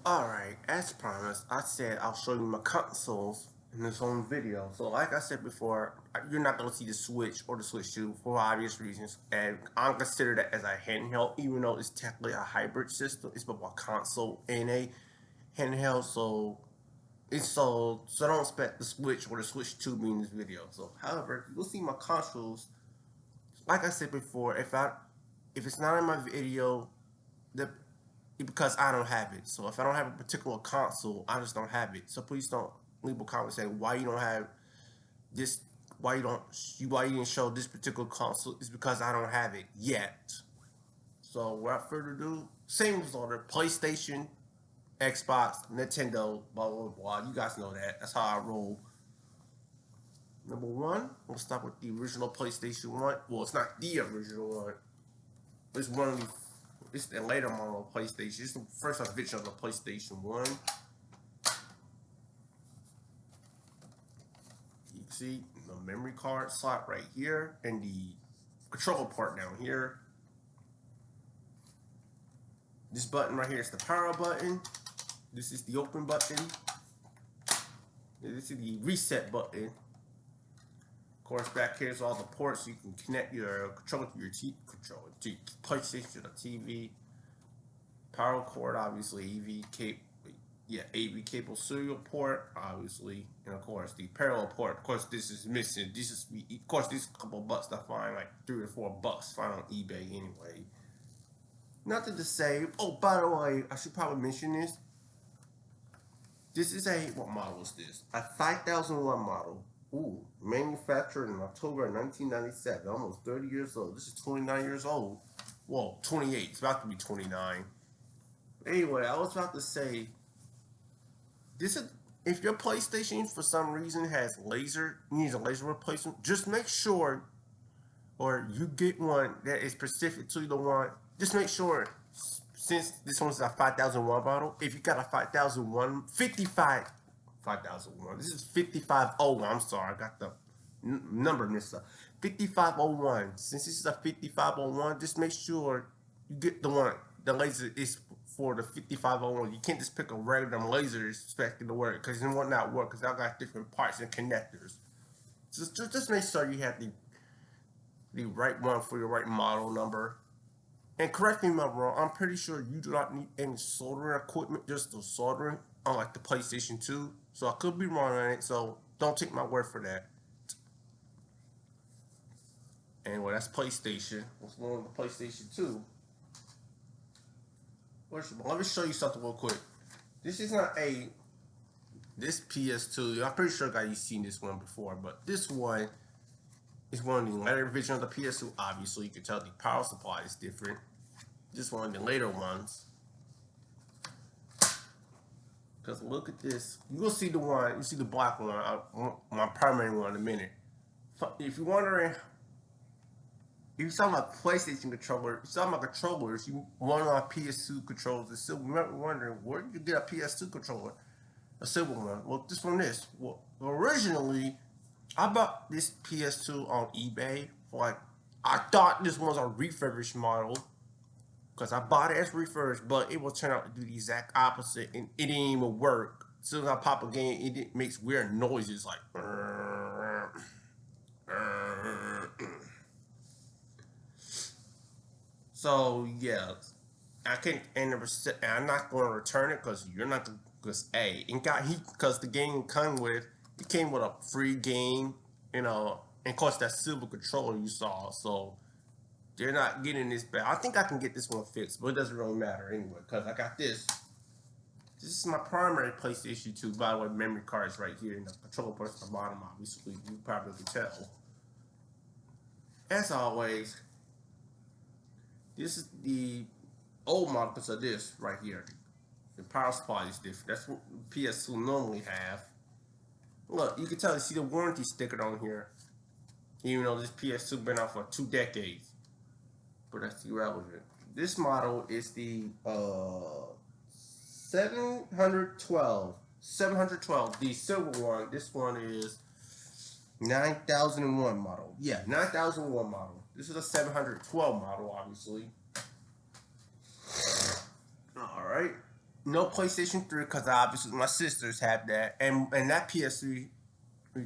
Alright, as promised, I said I'll show you my consoles in this own video. So like I said before, you're not going to see the Switch or the Switch 2 for obvious reasons. And I'm considered that as a handheld, even though it's technically a hybrid system. It's both a console and a handheld. So don't expect the Switch or the Switch 2 be in this video. So however, you'll see my consoles. Like I said before, if it's not in my video, the because I don't have it. So if I don't have a particular console, I just don't have it. So please don't leave a comment saying why you don't have this, why you didn't show this particular console. It's because I don't have it yet. So without further ado, same as order: PlayStation, Xbox, Nintendo, blah blah blah. You guys know that. That's how I roll. Number one, we'll start with the original PlayStation One. Well, it's not the original one. It's one of the it's the later model of PlayStation. It's the first version of the PlayStation 1. You can see the memory card slot right here and the controller port down here. This button right here is the power button. This is the open button. This is the reset button. Of course, back here is all the ports so you can connect your controller to your PlayStation to the TV. Power cord, obviously, AV cable serial port, obviously, and of course the parallel port. Of course, this is missing. Of course, these a couple bucks I find like $3 or $4 find on eBay anyway. Nothing to say. Oh, by the way, I should probably mention this. This is what model is this? A 5001 model. Ooh, manufactured in October 1997. Almost 30 years old. This is 29 years old. Well, 28. It's about to be 29. Anyway, I was about to say, this is if your PlayStation for some reason needs a laser replacement, just make sure, or you get one that is specific to the one. Just make sure, since this one's a 5001 model, if you got a 5001, 5001. This is 5501. I'm sorry, I got the number mixed up. 5501. Since this is a 5501, just make sure you get the one. The laser is for the 5501. You can't just pick a random laser expecting to work because it will not work because I got different parts and connectors. Just make sure you have the right one for your right model number. And correct me if I'm wrong, I'm pretty sure you do not need any soldering equipment, just the soldering, unlike the PlayStation 2. So I could be wrong on it, so don't take my word for that. Anyway, that's PlayStation. Let's go on to PlayStation 2. First of all, let me show you something real quick. This is not this PS2. I'm pretty sure you've seen this one before, but this one is one of the later versions of the PS2. Obviously, you can tell the power supply is different. This one of the later ones. Because look at this. You see the black one, my primary one in a minute. If you're wondering, if you're talking about PlayStation controller, if you're talking about controllers, you want on PS2 controllers, and still wondering, where did you get a PS2 controller? A silver one. Well, this one is. Well, originally, I bought this PS2 on eBay for I thought this was a refurbished model because I bought it as refurbished, but it will turn out to do the exact opposite, and it didn't even work. As soon as I pop a game, it makes weird noises like. So yeah, I can't. And I'm not going to return it because you're not. Because because the game it came with a free game, and of course that silver controller you saw. So they're not getting this back. I think I can get this one fixed, but it doesn't really matter anyway because I got this. This is my primary PlayStation 2. By the way, memory card is right here, and the controller port's at the bottom. Obviously, you probably can tell. As always, this is the old model of this right here. The power supply is different. That's what PS2 normally have. Look, you can tell you see the warranty sticker on here. Even though this PS2 been out for 2 decades. But that's irrelevant. This model is the 712. 712. The silver one. This one is 9001 model. Yeah, 9001 model. This is a 712 model, obviously. Alright. No PlayStation 3 because obviously my sisters have that, and that PS3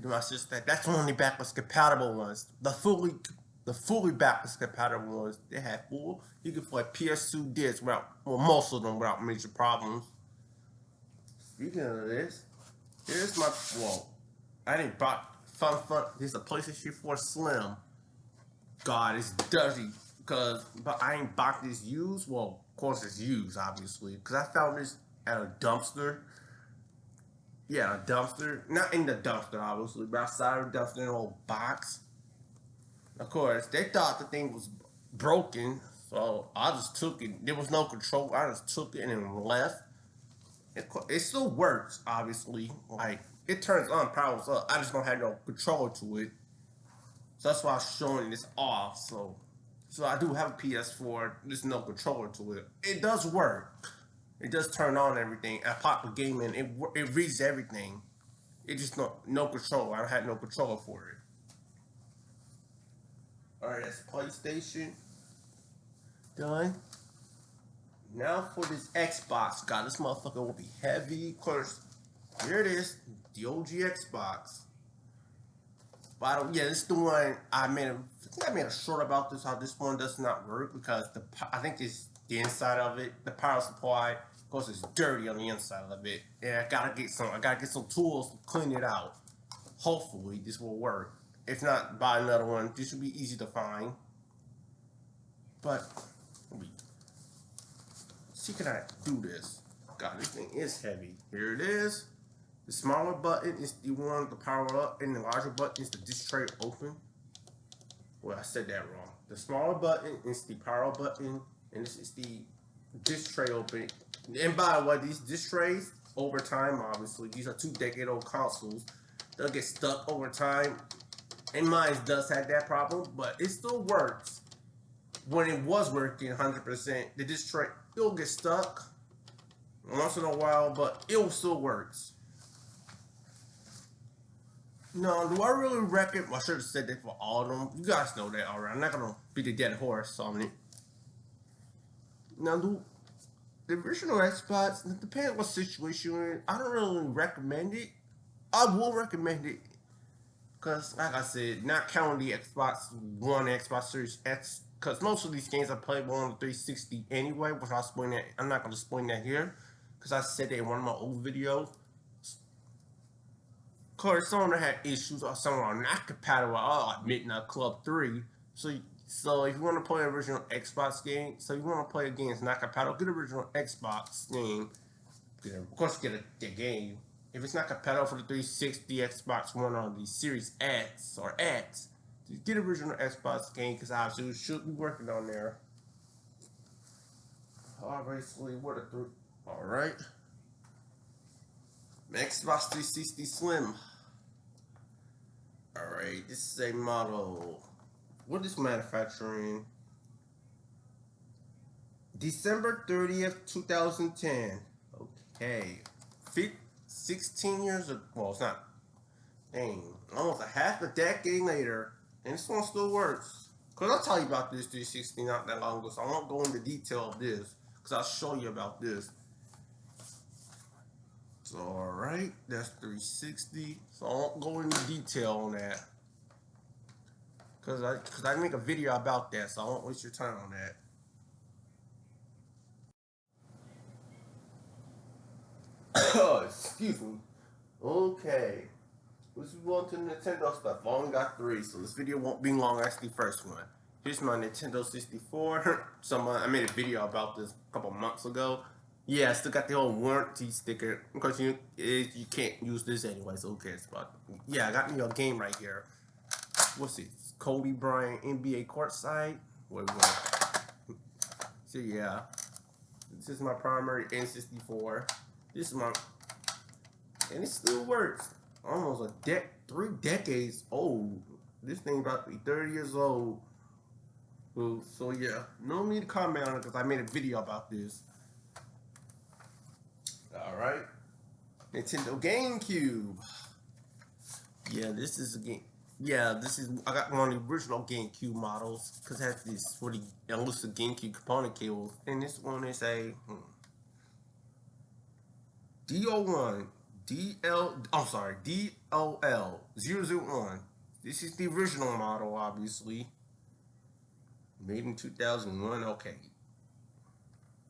my sister that's the only backwards compatible ones. The fully backwards compatible ones they have full. You can play PS2 discs without well most of them without major problems. Speaking of this, here's my well, I didn't buy fun. This is a PlayStation 4 Slim. God, it's dirty but I ain't bought this used. Well, of course it's used, obviously, because I found this at a dumpster. Yeah, a dumpster. Not in the dumpster, obviously, but outside the dumpster in an old box. Of course, they thought the thing was broken, so I just took it. There was no control. I just took it and then left. It still works, obviously. Like, it turns on, powers up. I just don't have no control to it. So that's why I'm showing this off. So I do have a PS4. There's no controller to it. It does work. It does turn on everything. I pop the game in. It reads everything. It just no controller. I had no controller for it. All right, that's PlayStation done. Now for this Xbox. God, this motherfucker will be heavy. Of course, here it is, the OG Xbox. But yeah, this is the one I made. I think I made a short about this. How this one does not work because I think this the inside of it, the power supply, of course, it's dirty on the inside of it. And I gotta get some tools to clean it out. Hopefully, this will work. If not, buy another one. This should be easy to find. But see, can I do this? God, this thing is heavy. Here it is. The smaller button is the one to power up, and the larger button is the disc tray open. Well, I said that wrong. The smaller button is the power button, and this is the disc tray open. And by the way, these disc trays, over time, obviously, these are 2-decade-old consoles. They'll get stuck over time. And mine does have that problem, but it still works. When it was working 100%, the disc tray, it'll get stuck once in a while, but it still works. No, do I really recommend? I should have said that for all of them. You guys know that already. I'm not gonna beat a dead horse on it. Now, the original Xbox, depending on what situation you're in, I don't really recommend it. I will recommend it because, like I said, not counting the Xbox One, Xbox Series X, because most of these games I played were on the 360 anyway. Without spoiling that, I'm not gonna spoil that here because I said that in one of my old videos. Of course, some of them had issues, or some are not compatible. I'll admit, not Club 3. So if you want to play an original Xbox game, so you want to play a game that's not compatible, get an original Xbox game. Of course, get the game. If it's not compatible for the 360, Xbox One, or the Series X or X, just get an original Xbox game because obviously we should be working on there. Obviously, what a three. All right. Xbox 360 Slim. Alright, this is a model. What is manufacturing? December 30th, 2010. Okay. 16 years ago. Well, it's not. Dang. Almost a half a decade later. And this one still works. Because I'll tell you about this 360 not that long ago. So I won't go into detail of this. Because I'll show you about this. So, alright, that's 360. So I won't go into detail on that. Cause I make a video about that, so I won't waste your time on that. Excuse me. Okay. Let's move on to Nintendo stuff. I only got 3, so this video won't be long. That's the first one. Here's my Nintendo 64. I made a video about this a couple months ago. Yeah, I still got the old warranty sticker. Because you can't use this anyway, so who cares about it? Yeah, I got me a game right here. What's it? Kobe Bryant NBA courtside. Wait. So yeah, this is my primary N64. This is and it still works. Almost 3 decades old. This thing about to be 30 years old. So yeah, no need to comment on it because I made a video about this. All right, Nintendo GameCube. Yeah, this is a game. Yeah, I got one of the original GameCube models because it has this for the GameCube component cables, and this one is a DO1, I'm sorry, DOL001. This is the original model, obviously. Made in 2001, okay.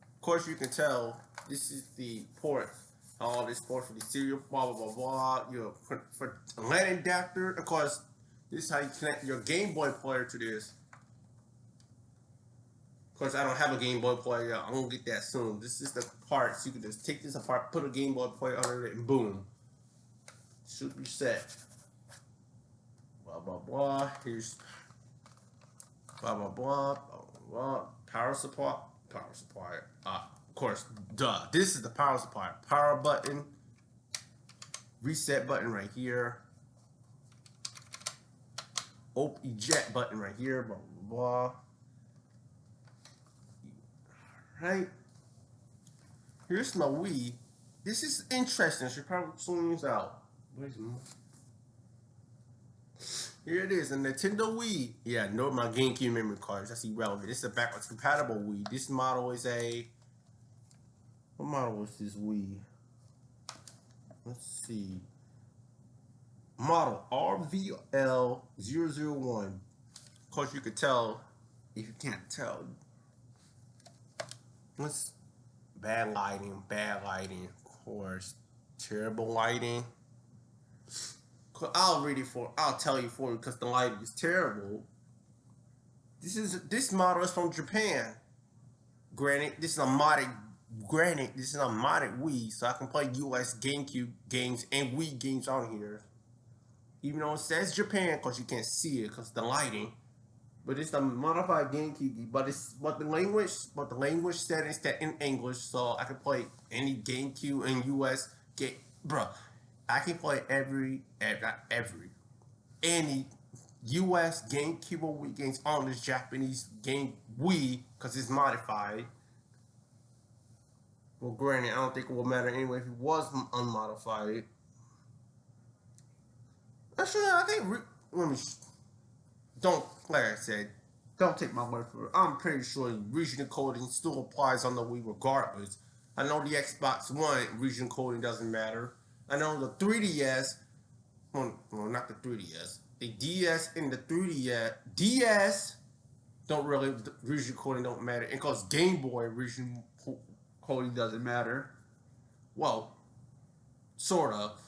Of course, you can tell this is the port. All this port for the serial, blah, blah, blah, blah. Your for LAN adapter. Of course, this is how you connect your Game Boy player to this. Of course, I don't have a Game Boy player yet. I'm going to get that soon. This is the parts. You can just take this apart, put a Game Boy player under it, and boom. Should be set. Blah, blah, blah. Here's blah, blah, blah. Blah, blah. Power supply. Power supply. Of course, duh. This is the power supply. Power button. Reset button right here. Eject button right here. Blah, blah, blah. Right. Here's my Wii. This is interesting. I should probably zoom this out. Where's my... Here it is, a Nintendo Wii. Yeah, no, my GameCube memory cards. That's irrelevant. This is a backwards compatible Wii. This model is a... What model is this Wii? Let's see. Model RVL001. Of course, you could tell. If you can't tell, what's bad lighting? Bad lighting, of course. Terrible lighting. I'll read it for. I'll tell you for you because the lighting is terrible. This model is from Japan. Granted, this is a modded. Granted, this is a modded Wii, so I can play US GameCube games and Wii games on here. Even though it says Japan, because you can't see it because the lighting. But it's a modified GameCube, but the language settings that in English, so I can play any GameCube and US game, bro. I can play any US GameCube or Wii games on this Japanese game Wii because it's modified. Well, granted, I don't think it will matter anyway if it was unmodified. Actually, I think like I said, don't take my word for it. I'm pretty sure regional coding still applies on the Wii regardless. I know the Xbox One regional coding doesn't matter. I know the 3DS, well, not the 3DS, the DS and the 3DS, DS don't really, regional coding don't matter. And because Game Boy regional coding doesn't matter. Well, sort of.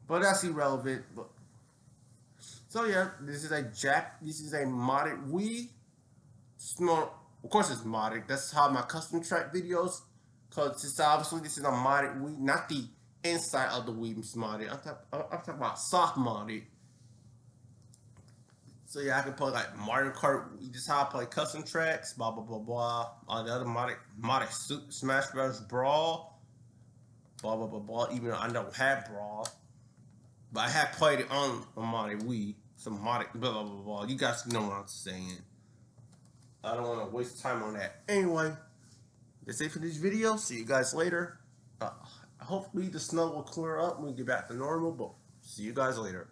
But that's irrelevant. But so yeah, this is a modded Wii. Of course it's modded. That's how my custom track videos. Cause it's obviously this is a modded Wii, not the inside of the Wii is modded. I'm talking about soft modded. So yeah, I can play like Mario Kart. This is how I play custom tracks. Blah blah blah blah. All the other modded Smash Bros. Brawl. Blah blah blah blah. Even though I don't have Brawl. But I have played it on a modded Wii. Some modded blah blah blah blah. You guys know what I'm saying. I don't want to waste time on that. Anyway, that's it for this video. See you guys later. Hopefully the snow will clear up when we get back to normal. But see you guys later.